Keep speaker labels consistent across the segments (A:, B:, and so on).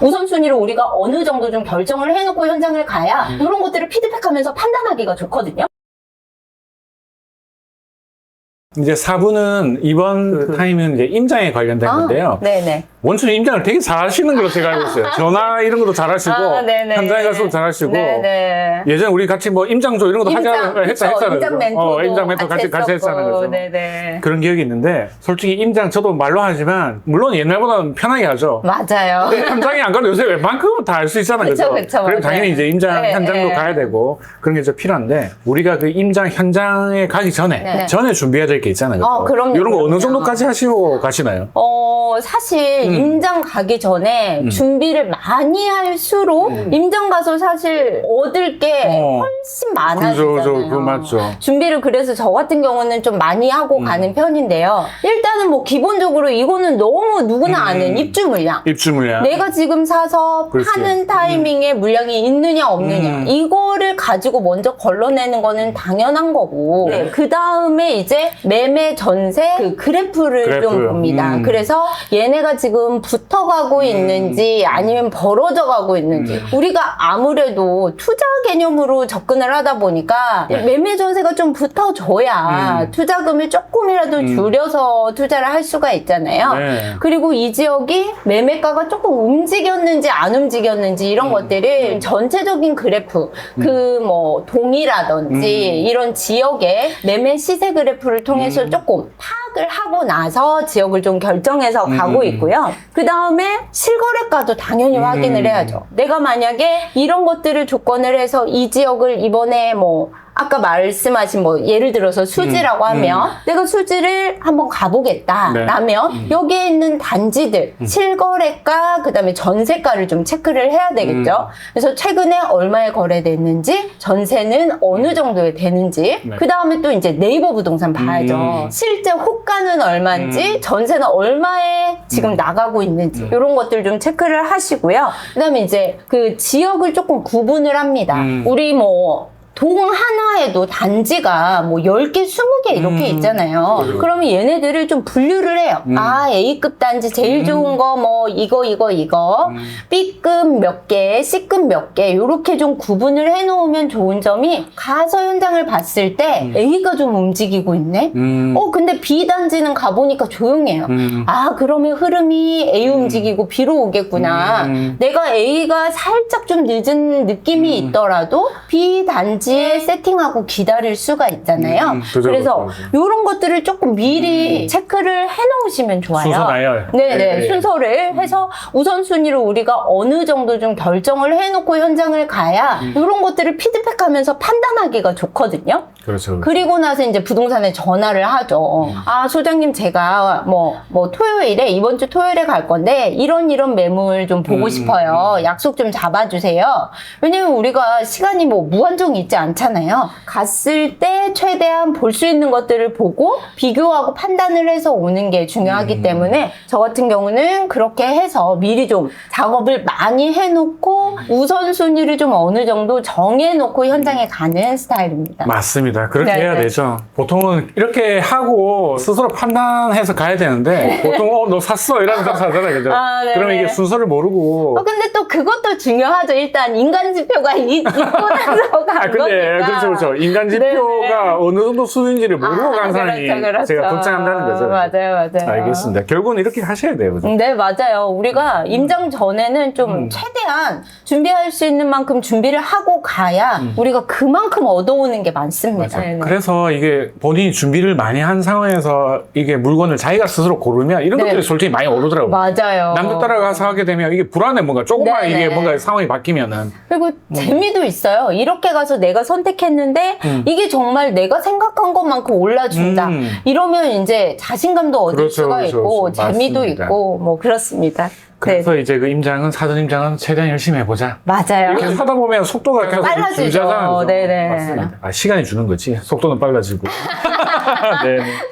A: 우선순위로 우리가 어느 정도 좀 결정을 해놓고 현장을 가야 이런 것들을 피드백하면서 판단하기가 좋거든요.
B: 이제 4부는 이번 타임은 이제 임장에 관련된 건데요.
A: 네네.
B: 원수님 임장을 되게 잘 하시는 걸로 제가 알고 있어요. 전화 이런 것도 잘 하시고,
A: 네네.
B: 현장에 가서도 잘 하시고,
A: 네네.
B: 예전에 우리 같이 뭐 임장조 이런 것도 했잖아요.
A: 임장 멘토도
B: 임장 멘토 같이 했잖아요. 그래서.
A: 네네.
B: 그런 기억이 있는데, 솔직히 임장 저도 말로 하지만, 물론 옛날보다는 편하게 하죠.
A: 맞아요.
B: 근데 현장에 안 가도 요새 웬만큼은 다 알 수 있잖아요.
A: 그쵸,
B: 그죠?
A: 그쵸,
B: 그럼
A: 맞아요.
B: 당연히 이제 임장
A: 네,
B: 현장도
A: 네.
B: 가야 되고, 그런 게 좀 필요한데, 우리가 그 임장 현장에 가기 전에,
A: 네.
B: 전에 준비해야 될 게 있잖아요. 그죠?
A: 그럼요.
B: 이런 거 어느
A: 그럼요.
B: 정도까지 하시고 가시나요?
A: 사실 임장 가기 전에 준비를 많이 할수록 임장 가서 사실 얻을 게 훨씬 많아지잖아요.
B: 그거 맞죠.
A: 준비를 그래서 저 같은 경우는 좀 많이 하고 가는 편인데요. 일단은 뭐 기본적으로 이거는 너무 누구나 아는 입주 물량.
B: 입주 물량.
A: 내가 지금 사서
B: 그렇지.
A: 파는 타이밍에 물량이 있느냐 없느냐 이거를 가지고 먼저 걸러내는 거는 당연한 거고 그 다음에 이제 매매 전세 그 그래프를 좀 봅니다. 그래서 얘네가 지금 붙어가고 있는지 아니면 벌어져 가고 있는지 우리가 아무래도 투자 개념으로 접근을 하다 보니까 매매 전세가 좀 붙어줘야 투자금을 조금이라도 줄여서 투자를 할 수가 있잖아요.
B: 네.
A: 그리고 이 지역이 매매가가 조금 움직였는지 안 움직였는지 이런 것들을 전체적인 그래프 그 뭐 동이라든지 이런 지역의 매매 시세 그래프를 통해서 조금 파악을 하고 나서 지역을 좀 결정해서 가고 있고요. 그 다음에 실거래가도 당연히 확인을 해야죠. 내가 만약에 이런 것들을 조건을 해서 이 지역을 이번에 뭐 아까 말씀하신 뭐 예를 들어서 수지라고 하면 내가 수지를 한번 가보겠다라면 여기에 있는 단지들 실거래가 그다음에 전세가를 좀 체크를 해야 되겠죠. 그래서 최근에 얼마에 거래됐는지 전세는 어느 정도에 되는지 그다음에 또 이제 네이버 부동산 봐야죠. 실제 호가는 얼마인지 전세는 얼마에 지금 나가고 있는지 이런 것들 좀 체크를 하시고요. 그다음에 이제 그 지역을 조금 구분을 합니다. 우리 뭐 동 하나에도 단지가 뭐 10개, 20개 이렇게 있잖아요. 그러면 얘네들을 좀 분류를 해요. A급 단지 제일 좋은 거 뭐 이거. B급 몇 개, C급 몇 개 이렇게 좀 구분을 해놓으면 좋은 점이 가서 현장을 봤을 때 A가 좀 움직이고 있네? 근데 B 단지는 가보니까 조용해요. 그러면 흐름이 A 움직이고 B로 오겠구나. 내가 A가 살짝 좀 늦은 느낌이 있더라도 B 단지에 세팅하고 기다릴 수가 있잖아요. 그래서 이런 것들을 조금 미리 체크를 해놓으시면 좋아요.
B: 순서 나열.
A: 네네. 순서를 해서 우선순위로 우리가 어느 정도 좀 결정을 해놓고 현장을 가야 이런 것들을 피드백하면서 판단하기가 좋거든요.
B: 그렇죠.
A: 그리고 나서 이제 부동산에 전화를 하죠. 소장님 제가 뭐 토요일에 이번 주 토요일에 갈 건데 이런 매물 좀 보고 싶어요. 약속 좀 잡아주세요. 왜냐면 우리가 시간이 뭐 무한정이 있지 않잖아요. 갔을 때 최대한 볼 수 있는 것들을 보고 비교하고 판단을 해서 오는 게 중요하기 때문에 저 같은 경우는 그렇게 해서 미리 좀 작업을 많이 해놓고 우선순위를 좀 어느 정도 정해놓고 현장에 가는 스타일입니다.
B: 맞습니다. 그렇게
A: 네네.
B: 해야 되죠. 보통은 이렇게 하고 스스로 판단해서 가야 되는데 보통 너 샀어 이러면서 사잖아요. 그죠? 그러면 이게 순서를 모르고
A: 근데 또 그것도 중요하죠. 일단 인간 지표가 있고 나서 간
B: 근데
A: 거니까.
B: 그렇죠. 인간 지표가 어느 정도 수준인지를 모르고 간 사람이
A: 그렇죠.
B: 제가 걱정한다는 거죠.
A: 맞아요.
B: 알겠습니다. 결국은 이렇게 하셔야 돼요. 그죠?
A: 네, 맞아요. 우리가 임장 전에는 좀 최대한 준비할 수 있는 만큼 준비를 하고 가야 우리가 그만큼 얻어오는 게 많습니다. 네네.
B: 그래서 이게 본인이 준비를 많이 한 상황에서 이게 물건을 자기가 스스로 고르면 이런 것들이 솔직히 많이 오르더라고요.
A: 맞아요.
B: 남들 따라가서 하게 되면 이게 불안해 뭔가 조금만
A: 네네.
B: 이게 뭔가 상황이 바뀌면은
A: 그리고 재미도 있어요. 이렇게 가서 내가 선택했는데 이게 정말 내가 생각한 것만큼 올라준다. 이러면 이제 자신감도 얻을
B: 그렇죠,
A: 수가
B: 그렇죠,
A: 있고
B: 그렇죠.
A: 재미도
B: 맞습니다.
A: 있고 뭐 그렇습니다.
B: 그래서 이제 그 임장은 사전 임장은 최대한 열심히 해보자.
A: 맞아요.
B: 이렇게 하다 보면 속도가 계속
A: 빨라지죠.
B: 줄잖아요.
A: 네네.
B: 맞습니다. 시간이 주는 거지. 속도는 빨라지고.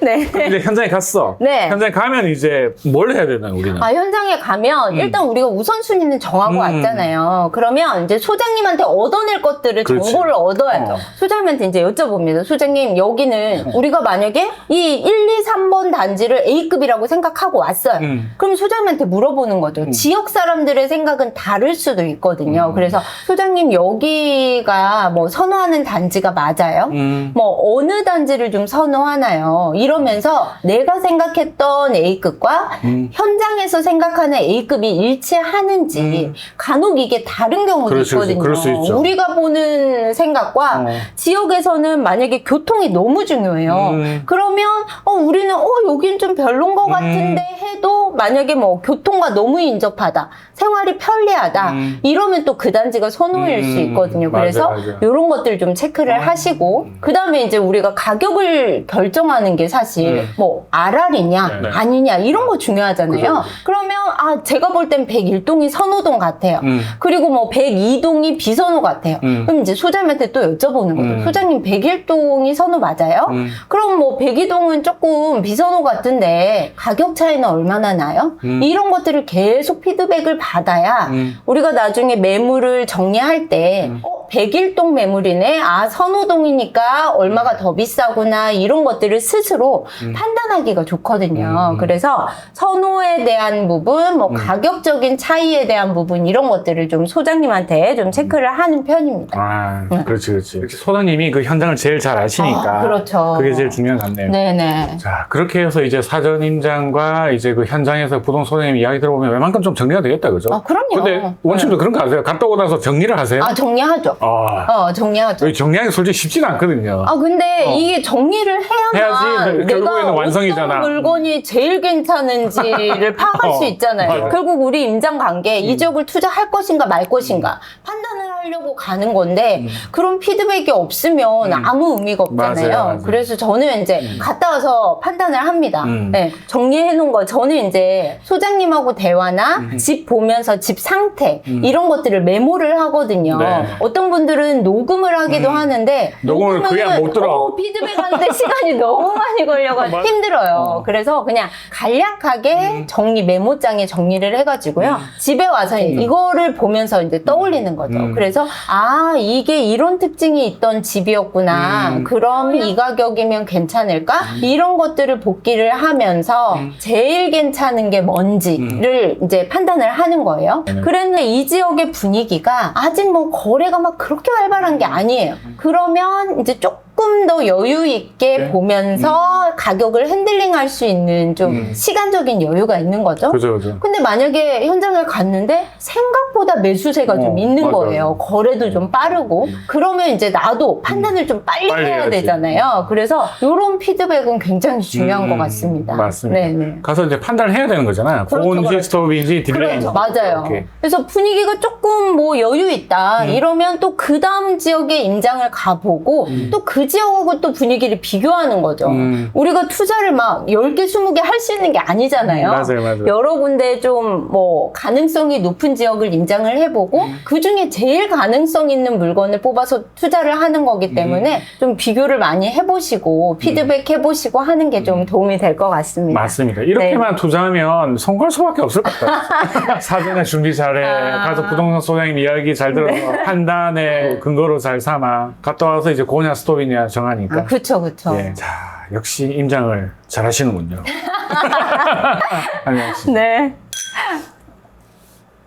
A: 네.
B: 이제 현장에 갔어.
A: 네.
B: 현장에 가면 이제 뭘 해야 되나요, 우리는?
A: 현장에 가면 일단 우리가 우선순위는 정하고 왔잖아요. 그러면 이제 소장님한테 얻어낼 것들을
B: 그렇지.
A: 정보를 얻어야죠. 소장님한테 이제 여쭤봅니다. 소장님, 여기는 우리가 만약에 이 1, 2, 3번 단지를 A급이라고 생각하고 왔어요. 그럼 소장님한테 물어보는 거죠. 거죠. 지역 사람들의 생각은 다를 수도 있거든요. 그래서 소장님 여기가 뭐 선호하는 단지가 맞아요? 뭐 어느 단지를 좀 선호하나요? 이러면서 내가 생각했던 A급과 현장에서 생각하는 A급이 일치하는지 간혹 이게 다른 경우도
B: 그렇죠,
A: 있거든요.
B: 그럴 수 있죠.
A: 우리가 보는 생각과 지역에서는 만약에 교통이 너무 중요해요. 그러면 우리는 여긴 좀 별론 것 같은데 해도 만약에 뭐 교통과 너무 인접하다, 생활이 편리하다 이러면 또 그 단지가 선호일 수 있거든요. 그래서
B: 맞아요.
A: 이런 것들 좀 체크를 하시고 그 다음에 이제 우리가 가격을 결정하는 게 사실 뭐 RR이냐
B: 네.
A: 아니냐 이런 거 중요하잖아요.
B: 그죠.
A: 그러면 제가 볼 땐 101동이 선호동 같아요. 그리고 뭐 102동이 비선호 같아요. 그럼 이제 소장님한테 또 여쭤보는 거죠. 소장님 101동이 선호 맞아요? 그럼 뭐 102동은 조금 비선호 같은데 가격 차이는 얼마나 나요? 이런 것들을 계속 피드백을 받아야 우리가 나중에 매물을 정리할 때 101동 매물이네. 선호동이니까 얼마가 더 비싸구나. 이런 것들을 스스로 판단하기가 좋거든요. 그래서 선호에 대한 부분, 뭐 가격적인 차이에 대한 부분 이런 것들을 좀 소장님한테 좀 체크를 하는 편입니다.
B: 그렇지. 소장님이 그 현장을 제일 잘 아시니까.
A: 그렇죠.
B: 그게 제일 중요한 것 같네요.
A: 네네.
B: 자, 그렇게 해서 이제 사전 임장과 이제 그 현장에서 부동 소장님 이야기 들어보면 웬만큼 좀 정리가 되겠다, 그죠?
A: 그럼요.
B: 근데 원님도 그런 거 아세요? 갔다 오고 나서 정리를 하세요?
A: 정리하죠. 정리하죠.
B: 정리하기 솔직히 쉽지는 않거든요.
A: 근데 이게 정리를 해야만
B: 해야지. 결국에는
A: 내가
B: 완성이잖아.
A: 어떤 물건이 제일 괜찮은지를 파악할 수 있잖아요.
B: 맞아요.
A: 결국 우리 임장 관계 이 지역을 투자할 것인가 말 것인가 판단을 하려고 가는 건데 그런 피드백이 없으면 아무 의미가 없잖아요.
B: 맞아요.
A: 그래서 저는 이제 갔다 와서 판단을 합니다. 네, 정리해 놓은 거 저는 이제 소장님하고 대화나 집 보면서 집 상태 이런 것들을 메모를 하거든요.
B: 네.
A: 어떤 분들은 녹음을 하기도 하는데
B: 녹음을 그게 못 들어.
A: 피드백하는데 시간이 너무 많이 걸려가지고 힘들어요. 그래서 그냥 간략하게 정리 메모장에 정리를 해가지고요. 집에 와서 이거를 보면서 이제 떠올리는 거죠. 그래서 이게 이런 특징이 있던 집이었구나. 그럼 이 가격이면 괜찮을까? 이런 것들을 복기를 하면서 제일 괜찮은 게 뭔지를 이제 판단을 하는 거예요. 그런데 이 지역의 분위기가 아직 뭐 거래가 막 그렇게 활발한 게 아니에요. 그러면 이제 조금 더 여유 있게 보면서 가격을 핸들링할 수 있는 좀 시간적인 여유가 있는 거죠.
B: 그죠.
A: 근데 만약에 현장을 갔는데 생각보다 매수세가 좀 있는
B: 맞아.
A: 거예요. 거래도 좀 빠르고. 그러면 이제 나도 판단을 좀 빨리 해야
B: 해야지.
A: 되잖아요. 그래서 이런 피드백은 굉장히 중요한 것 같습니다.
B: 맞습니다.
A: 네네.
B: 가서 이제 판단을 해야 되는 거잖아요. 고온지 스톱인지 딜레이인지.
A: 맞아요.
B: 이렇게.
A: 그래서 분위기가 조금 뭐 여유 있다 이러면 또 그 다음 지역에 임장을 가보고 또 그 지역하고 또 분위기를 비교하는 거죠. 우리가 투자를 막 10개, 20개 할 수 있는 게 아니잖아요.
B: 맞아요.
A: 여러 군데 좀 뭐 가능성이 높은 지역을 임장을 해보고 그 중에 제일 가능성 있는 물건을 뽑아서 투자를 하는 거기 때문에 좀 비교를 많이 해보시고 피드백 해보시고 하는 게 좀 도움이 될 것 같습니다.
B: 맞습니다. 이렇게만 투자하면 성공할 수밖에 없을 것 같아요. 사전에 준비 잘해. 가서 부동산 소장님 이야기 잘 들어서 판단의 근거로 잘 삼아. 갔다 와서 이제 고냐 스톱이냐 정하니까.
A: 그쵸.
B: 예. 자, 역시 임장을 잘 하시는군요. 안녕하세요.
A: 네.